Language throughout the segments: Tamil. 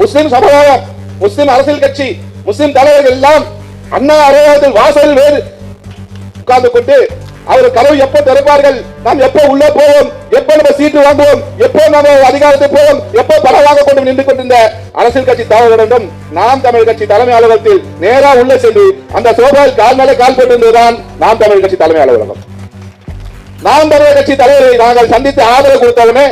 முஸ்லிம் சமுதாயம், முஸ்லிம் அரசியல் கட்சி, முஸ்லிம் தலைவர்கள் எல்லாம் அண்ணா அறையாளர்கள் வாசலில் வேறு உட்கார்ந்து கொண்டு அவர் கதவு எப்ப திறப்பார்கள், நாம் எப்ப உள்ள போவோம், எப்ப நம்ம சீட்டு வாங்குவோம், எப்ப நம்ம அதிகாரத்தை போவோம், எப்ப பலவாக கொண்டு நின்று கொண்டிருந்த அரசியல் கட்சி தலைவரிடம் நாம் தமிழ் கட்சி தலைமை அலுவலகத்தில் நேரா உள்ள சென்று அந்த சோபாவில் கால் மேலே கால் போட்டிருந்ததுதான் நாம் தமிழ் கட்சி தலைமை அலுவலகம். நாம் தமிழ் கட்சி தலைவரை நாங்கள் சந்தித்து ஆதரவு கொடுத்தவுடனே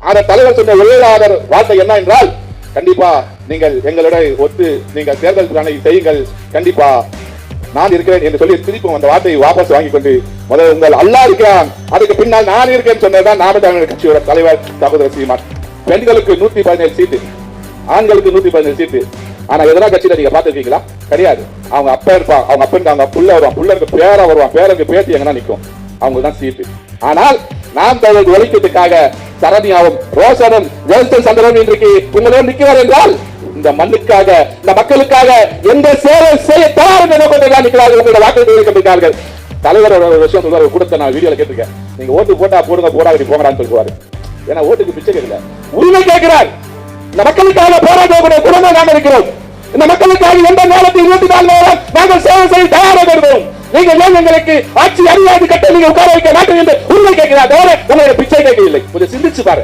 அந்த தலைவர் சொன்ன ஒரே ஆதரவு வார்த்தை என்ன என்றால், கண்டிப்பா நீங்கள் எங்களுடைய ஒத்து நீங்கள் தேர்தல் பணி செய்யுங்கள், கண்டிப்பா நான் இருக்கிறேன் என்று சொல்லி திருப்பும் அந்த வார்த்தையை வாபஸ் வாங்கிக் கொண்டு முதல் உங்கள் அல்லாஹ் இருக்கிறான், அதுக்கு பின்னால் நான் இருக்கேன் சொன்னதுதான் நாம் தமிழர் கட்சியோட தலைவர் சகோதரர் சீமான். பெண்களுக்கு 117 சீட்டு, ஆண்களுக்கு 117 சீட்டு. ஆனா எதனா கட்சியில நீங்க பாத்துருக்கீங்களா? கிடையாது. அவங்க அப்பா இருப்பான், அவங்க அப்பனுக்கு அவங்க புள்ள வருவான், புள்ளருக்கு பேரா வருவான், பேருக்கு பேத்தி எங்கன்னா நிற்கும், அவங்க தான் சீட்டு. ஆனால் நாம் தமிழர் ஒழிக்கிறதுக்காக சரணியாவும் ரோசனும் ஜெயந்தன் சந்திரன் இன்றைக்கு உங்களோடு நிற்கிறார் என்றால் இந்த மண்ணுக்காக, இந்த மக்களுக்காக எந்த சேவை செய்ய தயார் என கொண்டுதான் நிற்கிறார்கள். உங்களோட வாக்குறுதி வைக்கிறார்கள். தலைவர் ஒரு விஷயம் சொல்றாரு, கூட்டத்தை நான் வீடியோல கேட்டிருக்கேன், நீங்க ஓட்டு போட்டா போடுங்க, போடாதீங்க போங்கடான்னு சொல்லுவாரு. ஏன்னா ஓட்டுக்கு பிச்சை கேட்கல, உரிமை கேட்கிறார். இந்த மக்களுக்காக போராடக்கூடிய குடும்பம் நாங்கள் இருக்கிறோம். இந்த மக்களுக்காக எந்த நேரத்தில் 24 நேரம் நாங்கள் சேவை செய்ய தயாராக இருக்கிறோம். நீங்க ஏன் எங்களுக்கு ஆட்சி அறியாது கட்ட நீங்க உட்கார வைக்க மாட்டோம் என்று உரிமை கேட்கிறார். தவிர உங்களுடைய பிச்சை கேட்கவில்லை. கொஞ்சம் சிந்திச்சு பாரு.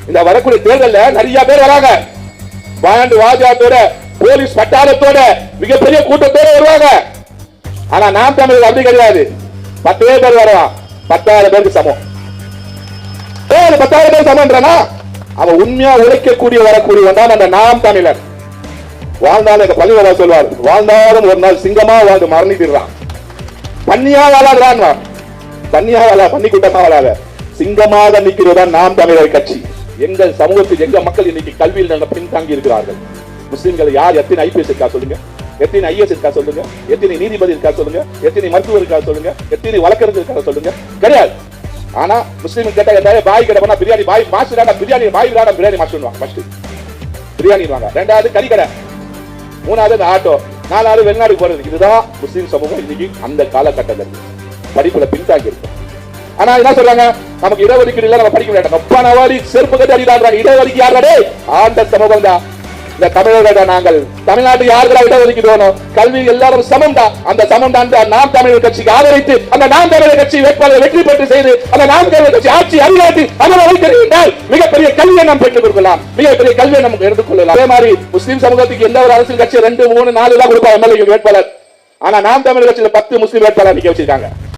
இந்த வரக்கூடிய தேர்தல்ல நிறைய பேர் வராங்க, வாண்டு வாஜாத்தோட போலீஸ் பட்டாளத்தோட மிகப்பெரிய கூட்டத்தோட வருவாங்க. ஆனா நாம் தமிழர் அப்படி கிடையாது. 10 பேர் வருவான், 10,000 பேருக்கு சமம். 10,000 பேர் சமம்ன்றனா அவன் உண்மையா உழைக்கக்கூடிய வரக்கூடியவன் தான் அந்த நாம் தமிழர். வாழ்ந்தாலும் எங்க பள்ளிவாளர் சொல்வார், வாழ்ந்தாலும் ஒரு நாள் சிங்கமா வாழ்ந்து மரணிக்கிறான். பன்னியா வாழாதான், பன்னியா வாழா, பன்னி கூட்டமா வாழாத, சிங்கமாக நிற்கிறதா நாம் தமிழர் கட்சி. எங்கள் சமூகத்தில் எங்க மக்கள் இன்னைக்கு கல்வியில் பின்தாங்கி இருக்கிறார்கள். முஸ்லிம்கள் யார் எத்தனை ஐபிஎஸ் இருக்கா சொல்லுங்க, எத்தனை ஐஎஸ் இருக்கா சொல்லுங்க, எத்தனை நீதிபதி இருக்கா சொல்லுங்க, எத்தனை மருத்துவர் இருக்கா சொல்லுங்க, எத்தனை வழக்கறிஞர் இருக்கா சொல்லுங்க, கிடையாது. ஆனா முஸ்லீம் கேட்டா எதாவது பாய் கடை போனா பிரியாணி பாய் மாஸ்டர் பிரியாணி பாய் விடாட பிரியாணி மாஸ்டர் ஃபர்ஸ்ட் பிரியாணி வாங்க, 2வது கறி கடை, 3வது ஆட்டோ, 4வது வெளிநாடு போறது. இதுதான் முஸ்லீம் சமூகம் இன்னைக்கு அந்த காலகட்டத்தில் படிப்புல பின்தாங்கி இருக்கு. ஆனா என்ன சொல்றாங்க, நமக்கு இடஒதுக்கீடு இல்ல, நம்ம படிக்க முடியாது, கப்பானவாடி செருப்பு கட்டி அடிக்கிறாங்க. இடஒதுக்கீடு யாருடே? ஆண்ட சமூகம் தான். இந்த தமிழர்கள் நாங்கள் தமிழ்நாட்டு யாருக்கா இடஒதுக்கீடு வேணும்? கல்வி எல்லாரும் சமம் தான். அந்த சமம் தான் நாம் தமிழர் கட்சிக்கு ஆதரித்து அந்த நாம் தமிழர் கட்சி வேட்பாளர் வெற்றி பெற்று செய்து அந்த நாம் தமிழர் கட்சி ஆட்சி அறிவாட்டி அமர வைத்திருந்தால் மிகப்பெரிய கல்வியை நாம் பெற்றுக் கொடுக்கலாம், மிகப்பெரிய கல்வியை நமக்கு எடுத்துக்கொள்ளலாம். அதே மாதிரி முஸ்லீம் சமூகத்துக்கு எந்த ஒரு அரசியல் கட்சி 2, 3, 4 தான் கொடுப்பா எம்எல்ஏ வேட்பாளர். ஆனா நாம் தமிழர் கட்சியில 10 முஸ்லீம் வேட்பாளர் நிக்க வச்சிருக்காங்க.